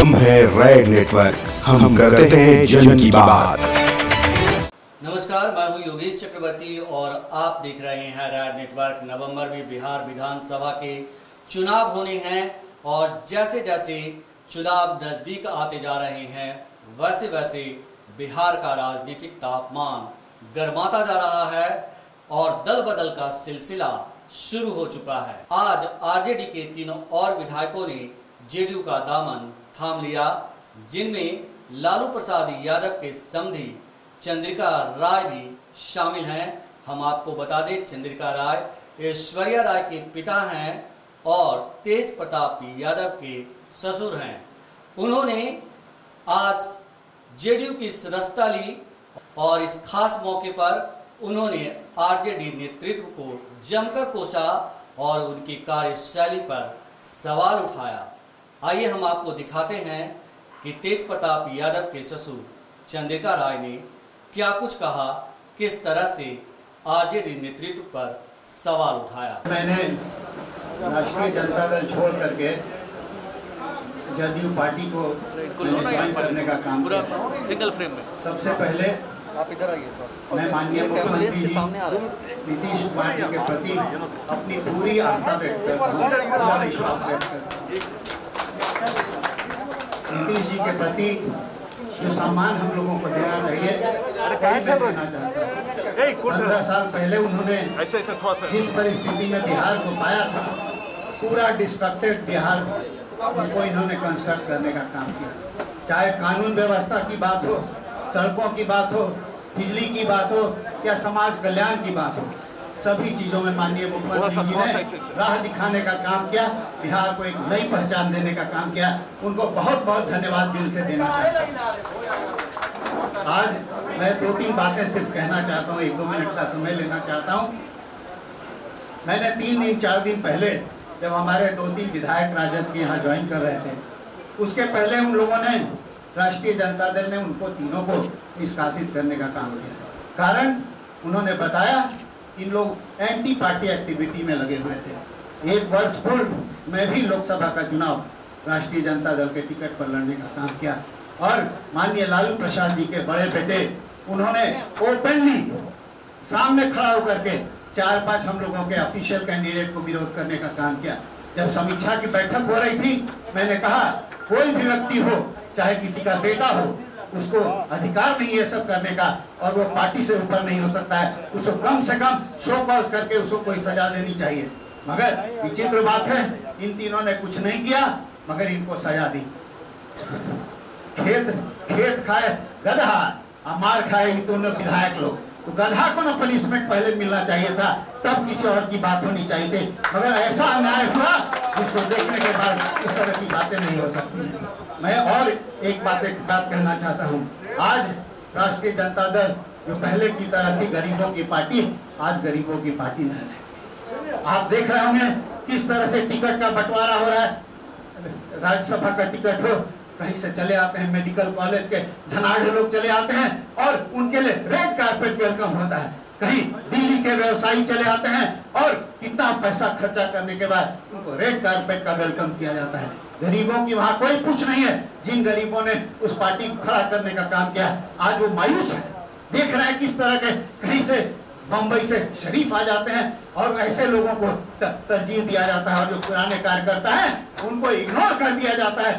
हम हैं red network, हम करते हैं जन की बात। नमस्कार, मैं हूं योगेश चक्रवर्ती और आप देख रहे हैं रेड नेटवर्क। नवंबर में बिहार विधानसभा के चुनाव होने हैं और जैसे जैसे चुनाव नजदीक आते जा रहे हैं वैसे वैसे बिहार का राजनीतिक तापमान गर्माता जा रहा है और दल बदल का सिलसिला शुरू हो चुका है। आज आरजेडी के तीनों और विधायकों ने जेडीयू का दामन थाम लिया, जिनमें लालू प्रसाद यादव के समधी चंद्रिका राय भी शामिल हैं। हम आपको बता दें, चंद्रिका राय ऐश्वर्या राय के पिता हैं और तेज प्रताप यादव के ससुर हैं। उन्होंने आज जेडीयू की सदस्यता ली और इस खास मौके पर उन्होंने आरजेडी नेतृत्व को जमकर कोसा और उनकी कार्यशैली पर सवाल उठाया। आइए हम आपको दिखाते हैं कि तेज प्रताप यादव के ससुर चंद्रिका राय ने क्या कुछ कहा, किस तरह से आरजेडी नेतृत्व पर सवाल उठाया। मैंने राष्ट्रीय जनता दल छोड़ करके जेडीयू पार्टी को ज्वाइन करने का काम किया। सिंगल फ्रेम में सबसे पहले आप इधर आइए, मैं माननीय मुख्यमंत्री जी नीतीश कुमार जी के प्रति अपनी पूरी आस्था व्यक्त करता हूँ, पूरा विश्वास व्यक्त करता हूँ। नीतीश जी के प्रति जो सम्मान हम लोगों को देना चाहिए मैं देना चाहता हूँ। 15 साल पहले उन्होंने जिस परिस्थिति में बिहार को पाया था, पूरा डिस्ट्रक्टेड बिहार, उसको इन्होंने कंस्ट्रक्ट करने का काम किया। चाहे कानून व्यवस्था की बात हो, सड़कों की बात हो, बिजली की बात हो या समाज कल्याण की बात हो, सभी चीजों में माननीय मुख्यमंत्री जी ने राह दिखाने का काम किया, बिहार को एक नई पहचान देने का काम किया। उनको बहुत बहुत धन्यवाद दिल से देना चाहता हूँ। आज मैं 2-3 बातें सिर्फ कहना चाहता हूँ, 1-2 मिनट का समय लेना चाहता हूँ। मैंने 3-4 दिन पहले जब हमारे 2-3 विधायक राजद के यहाँ ज्वाइन कर रहे थे, उसके पहले उन लोगों ने, राष्ट्रीय जनता दल ने उनको तीनों को निष्कासित करने का काम किया। कारण उन्होंने बताया इन लोग एंटी पार्टी एक्टिविटी में लगे हुए थे। 1 वर्ष पूर्व मैं भी लोकसभा का चुनाव राष्ट्रीय जनता दल के टिकट पर लड़ने का काम किया और माननीय लालू प्रसाद जी के बड़े बेटे उन्होंने ओपनली सामने खड़ा होकर के 4-5 हम लोगों के ऑफिशियल कैंडिडेट को विरोध करने का काम किया। जब समीक्षा की बैठक हो रही थी, मैंने कहा कोई भी व्यक्ति हो, चाहे किसी का बेटा हो, उसको अधिकार नहीं है सब करने का और वो पार्टी से ऊपर नहीं हो सकता है। उसको कम से कम शो कॉज करके उसको कोई सजा देनी चाहिए। मगर विचित्र बात है, इन तीनों ने कुछ नहीं किया मगर इनको सजा दी। खेत खाए गधा और मार खाए ही दोनों विधायक लोग। तो गधा को ना पनिशमेंट पहले मिलना चाहिए था, तब किसी और की बात होनी चाहिए थी। मगर ऐसा अन्याय हुआ जिसको देखने के बाद इस तरह की बातें नहीं हो सकती। मैं और एक बात कहना चाहता हूँ। आज राष्ट्रीय जनता दल जो पहले की तरह थी गरीबों की पार्टी, आज गरीबों की पार्टी नहीं है। आप देख रहे होंगे किस तरह से टिकट का बंटवारा हो रहा है। राज्यसभा का टिकट हो, कहीं से चले आते हैं, मेडिकल कॉलेज के धनाढ़ लोग चले आते हैं और उनके लिए रेड कारपेट वेलकम होता है। कहीं दिल्ली के व्यवसायी चले आते हैं और कितना पैसा खर्चा करने के बाद उनको रेड कारपेट का वेलकम किया जाता है। गरीबों की वहां कोई पूछ नहीं है। जिन गरीबों ने उस पार्टी को खड़ा करने का काम किया, आज वो मायूस है। देख रहे हैं किस तरह के कहीं से बंबई से शरीफ आ जाते हैं और ऐसे लोगों को तरजीह दिया जाता है और जो पुराने कार्यकर्ता हैं उनको इग्नोर कर दिया जाता है।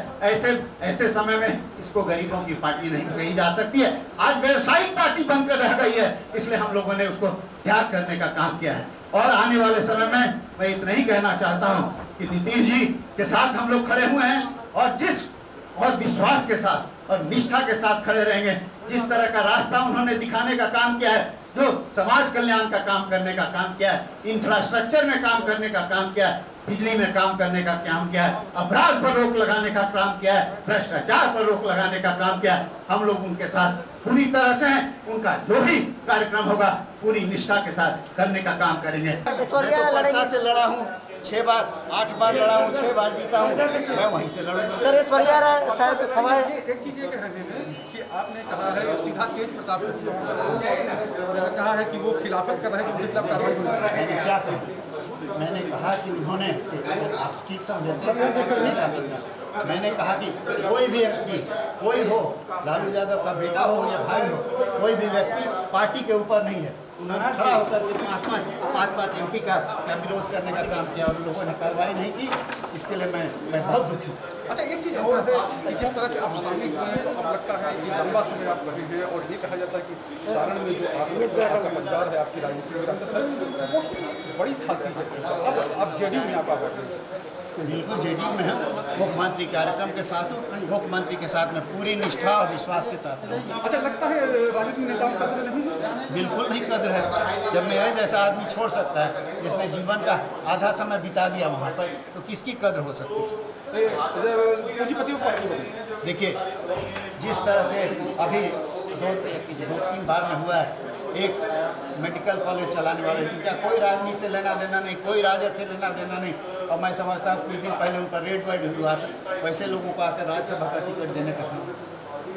ऐसे समय में इसको गरीबों की पार्टी नहीं कही जा सकती है। आज व्यवसायिक पार्टी बनकर रह गई है, इसलिए हम लोगों ने उसको त्याग करने का काम किया है। और आने वाले समय में मैं इतना ही कहना चाहता हूँ कि नीतीश जी के साथ हम लोग खड़े हुए हैं और विश्वास के साथ और निष्ठा के साथ खड़े रहेंगे। जिस तरह का रास्ता उन्होंने दिखाने का काम किया है, जो समाज कल्याण का काम करने का काम किया है, इंफ्रास्ट्रक्चर में काम करने का काम किया है, बिजली में काम करने का काम किया है, अपराध पर रोक लगाने का काम किया है, भ्रष्टाचार पर रोक लगाने का काम किया है, हम लोग उनके साथ पूरी तरह से हैं। उनका जो भी कार्यक्रम होगा पूरी निष्ठा के साथ करने का काम करेंगे। मैं से लड़ा हूँ 6 बार, 8 बार लड़ा हूँ, 6 बार जीता हूँ, मैं वहीं से लड़ूंगा। सर ऐश्वर्या साहब से खबर एक चीज ये कह रहे हैं कि आपने कहा है सीधा तेज प्रताप और कहा है कि वो खिलाफत कर रहे हैं, उनके खिलाफ कार्रवाई होनी चाहिए। मैंने क्या कहा? मैंने कहा कि उन्होंने आप ठीक समझे मैंने कहा कि कोई भी व्यक्ति, कोई हो, लालू यादव का बेटा हो या भाई हो, कोई भी व्यक्ति पार्टी के ऊपर नहीं है। उन्होंने खड़ा होकर के पाँच MP का विरोध करने का काम किया और लोगों ने कार्रवाई नहीं की। इसके लिए मैं बहुत दुखी हूँ। अच्छा, एक चीज़ और है कि जिस तरह से आप शामिल हुए तो अब लगता है कि लंबा समय आप रहे हैं और ये कहा जाता है कि सारण में जो आपका मतदार है, आपकी राजनीतिक विरासत है, वो बड़ी थाती है। अब आप JDU में आप बैठे हैं। तो बिल्कुल JDU में हम मुख्यमंत्री कार्यक्रम के साथ, मुख्यमंत्री के साथ में पूरी निष्ठा और विश्वास के साथ हूँ। अच्छा, लगता है राजनीतिक नेताओं का कद्र नहीं? बिल्कुल नहीं कद्र है। जब मेरे जैसा आदमी छोड़ सकता है, जिसने जीवन का आधा समय बिता दिया वहाँ पर, तो किसकी कद्र हो सकती है? पूंजीपतियों को देखिए, जिस तरह से अभी दो तीन बार में हुआ है, एक मेडिकल कॉलेज चलाने वाले जिनका कोई राजनीति से लेना देना नहीं, कोई राजद से लेना देना नहीं, और मैं समझता हूँ कुछ दिन पहले उन पर रेड वाइड हुआ, वैसे लोगों को आकर राज्यसभा का टिकट देने का काम।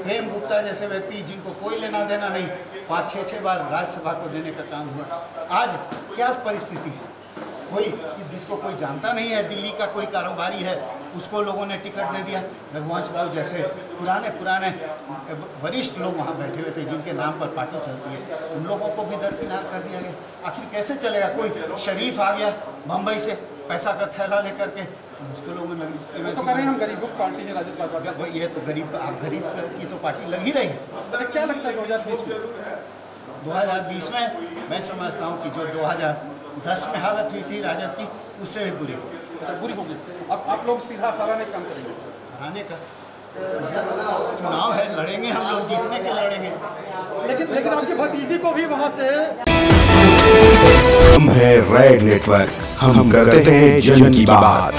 प्रेम गुप्ता जैसे व्यक्ति जिनको कोई लेना देना नहीं, 5-6 बार राज्यसभा को देने का काम हुआ। आज क्या परिस्थिति है? कोई जिसको कोई जानता नहीं है, दिल्ली का कोई कारोबारी है, उसको लोगों ने टिकट दे दिया। रघुवंश बाबू जैसे पुराने वरिष्ठ लोग वहाँ बैठे हुए थे, जिनके नाम पर पार्टी चलती है, उन लोगों को भी दरकिनार कर दिया गया। आखिर कैसे चलेगा? कोई शरीफ आ गया बम्बई से पैसा का थैला लेकर के, उसको लोगों ने तो कह रहे हैं हम गरीबों की पार्टी है, राजद पार्टी। ये तो गरीब, आप गरीब की तो पार्टी लग ही रही है। अच्छा, क्या लगता है 2020 में मैं समझता हूँ कि जो 2010 में हालत हुई थी राजद की, उससे भी बुरी हो गई। अच्छा, बुरी होगी। अब आप लोग सीधा हराने का काम करेंगे? हराने का चुनाव है, लड़ेंगे हम लोग, जीतने के लड़ेंगे। लेकिन आपके भतीजे को भी वहाँ से। हम है रेड नेटवर्क, हम करते हैं जन की बात।